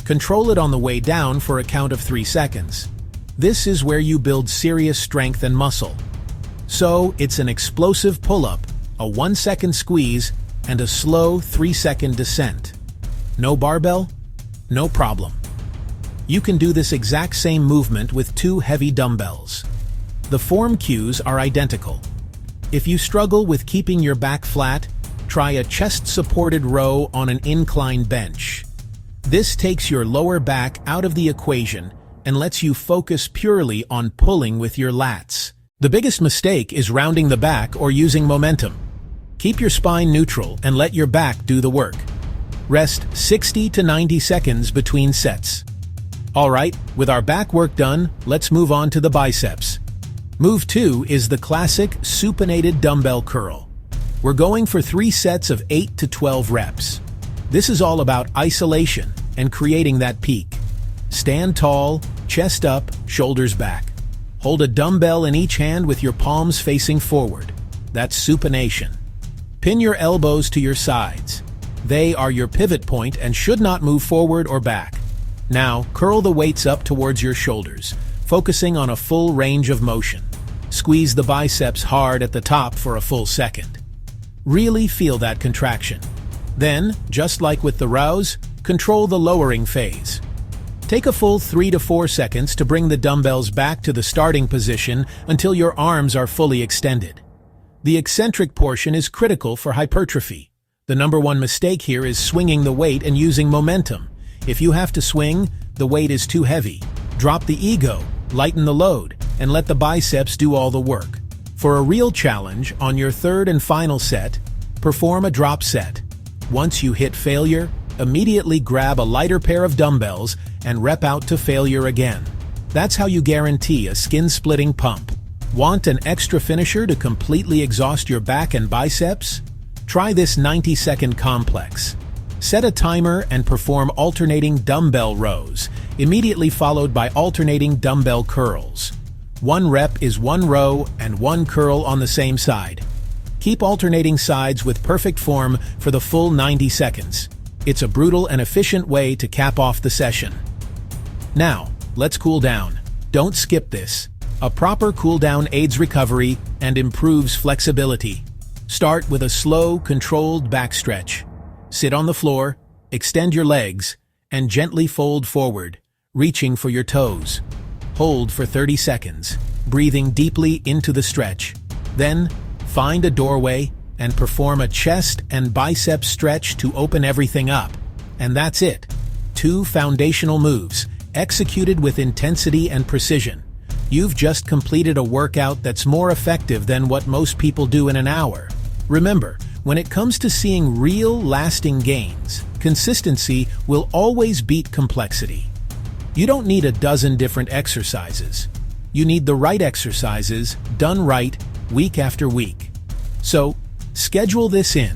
Control it on the way down for a count of 3 seconds. This is where you build serious strength and muscle. So, it's an explosive pull-up, a 1-second squeeze, and a slow 3-second descent. No barbell? No problem. You can do this exact same movement with 2 heavy dumbbells. The form cues are identical. If you struggle with keeping your back flat, try a chest-supported row on an incline bench. This takes your lower back out of the equation and lets you focus purely on pulling with your lats. The biggest mistake is rounding the back or using momentum. Keep your spine neutral and let your back do the work. Rest 60 to 90 seconds between sets. Alright, with our back work done, let's move on to the biceps. Move 2 is the classic supinated dumbbell curl. We're going for 3 sets of 8 to 12 reps. This is all about isolation and creating that peak. Stand tall, chest up, shoulders back. Hold a dumbbell in each hand with your palms facing forward. That's supination. Pin your elbows to your sides. They are your pivot point and should not move forward or back. Now, curl the weights up towards your shoulders, focusing on a full range of motion. Squeeze the biceps hard at the top for a full second. Really feel that contraction. Then, just like with the rows, control the lowering phase. Take a full 3 to 4 seconds to bring the dumbbells back to the starting position until your arms are fully extended. The eccentric portion is critical for hypertrophy. The number 1 mistake here is swinging the weight and using momentum. If you have to swing, the weight is too heavy. Drop the ego, lighten the load, and let the biceps do all the work. For a real challenge, on your 3rd and final set, perform a drop set. Once you hit failure, immediately grab a lighter pair of dumbbells and rep out to failure again. That's how you guarantee a skin-splitting pump. Want an extra finisher to completely exhaust your back and biceps? Try this 90-second complex. Set a timer and perform alternating dumbbell rows, immediately followed by alternating dumbbell curls. 1 rep is 1 row and 1 curl on the same side. Keep alternating sides with perfect form for the full 90 seconds. It's a brutal and efficient way to cap off the session. Now, let's cool down. Don't skip this. A proper cool down aids recovery and improves flexibility. Start with a slow, controlled back stretch. Sit on the floor, extend your legs, and gently fold forward, reaching for your toes. Hold for 30 seconds, breathing deeply into the stretch. Then, find a doorway and perform a chest and bicep stretch to open everything up. And that's it. 2 foundational moves, executed with intensity and precision. You've just completed a workout that's more effective than what most people do in an hour. Remember, when it comes to seeing real, lasting gains, consistency will always beat complexity. You don't need a dozen different exercises. You need the right exercises, done right, week after week. So, schedule this in.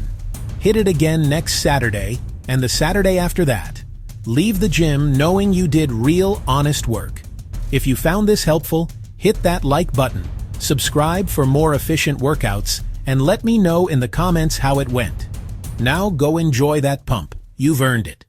Hit it again next Saturday, and the Saturday after that. Leave the gym knowing you did real, honest work. If you found this helpful, hit that like button, subscribe for more efficient workouts, and let me know in the comments how it went. Now go enjoy that pump. You've earned it.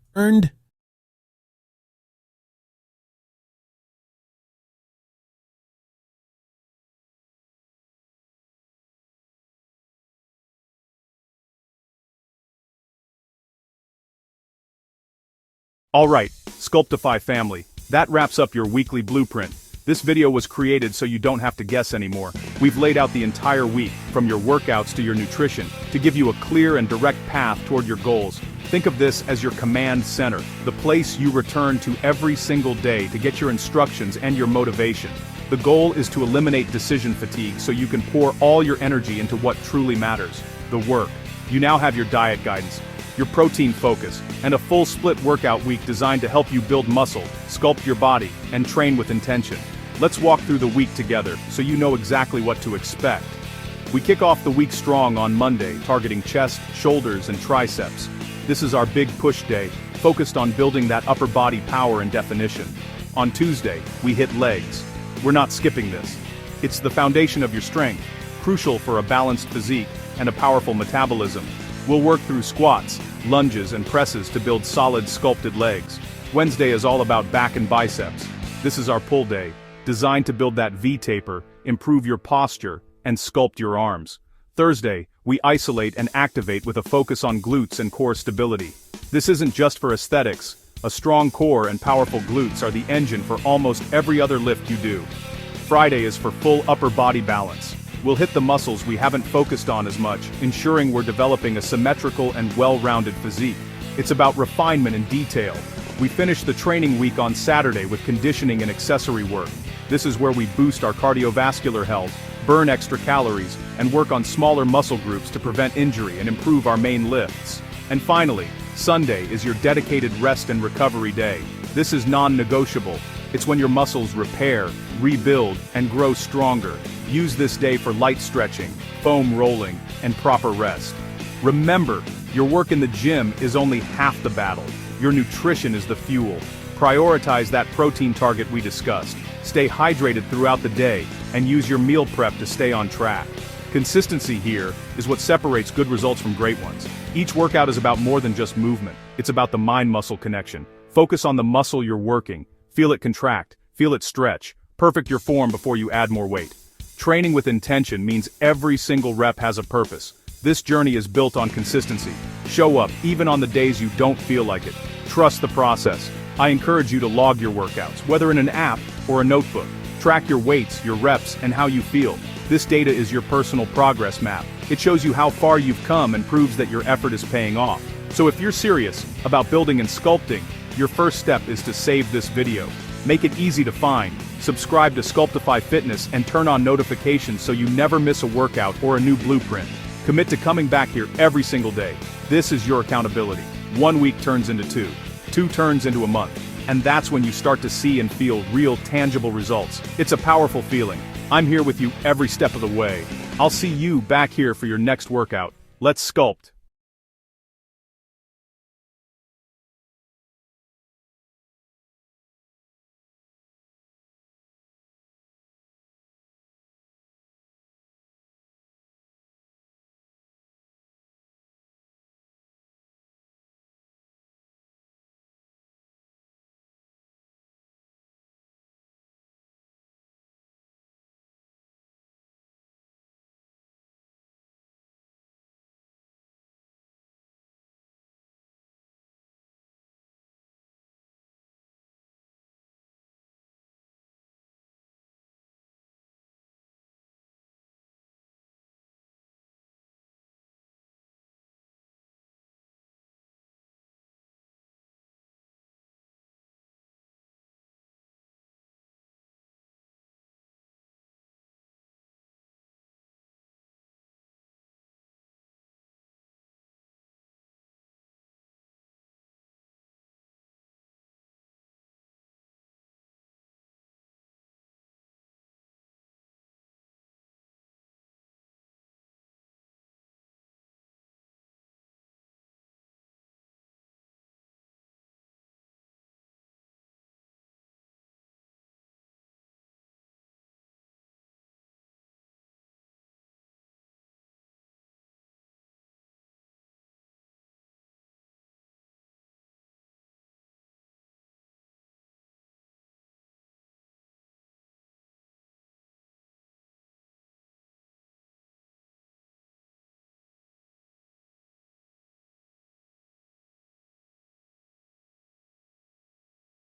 Alright, Sculptify family, that wraps up your weekly blueprint. This video was created so you don't have to guess anymore. We've laid out the entire week, from your workouts to your nutrition, to give you a clear and direct path toward your goals. Think of this as your command center, the place you return to every single day to get your instructions and your motivation. The goal is to eliminate decision fatigue so you can pour all your energy into what truly matters, the work. You now have your diet guidance, your protein focus, and a full split workout week designed to help you build muscle, sculpt your body, and train with intention. Let's walk through the week together so you know exactly what to expect. We kick off the week strong on Monday, targeting chest, shoulders, and triceps. This is our big push day, focused on building that upper body power and definition. On Tuesday, we hit legs. We're not skipping this. It's the foundation of your strength, crucial for a balanced physique and a powerful metabolism. We'll work through squats, lunges, and presses to build solid sculpted legs. Wednesday is all about back and biceps. This is our pull day, designed to build that V-taper, improve your posture, and sculpt your arms. Thursday, we isolate and activate with a focus on glutes and core stability. This isn't just for aesthetics. A strong core and powerful glutes are the engine for almost every other lift you do. Friday is for full upper body balance. We'll hit the muscles we haven't focused on as much, ensuring we're developing a symmetrical and well-rounded physique. It's about refinement and detail. We finish the training week on Saturday with conditioning and accessory work. This is where we boost our cardiovascular health, burn extra calories, and work on smaller muscle groups to prevent injury and improve our main lifts. And finally, Sunday is your dedicated rest and recovery day. This is non-negotiable. It's when your muscles repair, rebuild, and grow stronger. Use this day for light stretching, foam rolling, and proper rest. Remember, your work in the gym is only half the battle. Your nutrition is the fuel. Prioritize that protein target we discussed. Stay hydrated throughout the day, and use your meal prep to stay on track. Consistency here is what separates good results from great ones. Each workout is about more than just movement. It's about the mind-muscle connection. Focus on the muscle you're working. Feel it contract, feel it stretch. Perfect your form before you add more weight. Training with intention means every single rep has a purpose. This journey is built on consistency. Show up, even on the days you don't feel like it. Trust the process. I encourage you to log your workouts, whether in an app or a notebook. Track your weights, your reps, and how you feel. This data is your personal progress map. It shows you how far you've come and proves that your effort is paying off. So if you're serious about building and sculpting, your first step is to save this video. Make it easy to find. Subscribe to Sculptify Fitness and turn on notifications so you never miss a workout or a new blueprint. Commit to coming back here every single day. This is your accountability. 1 week turns into 2. 2 turns into a month. And that's when you start to see and feel real tangible results. It's a powerful feeling. I'm here with you every step of the way. I'll see you back here for your next workout. Let's sculpt.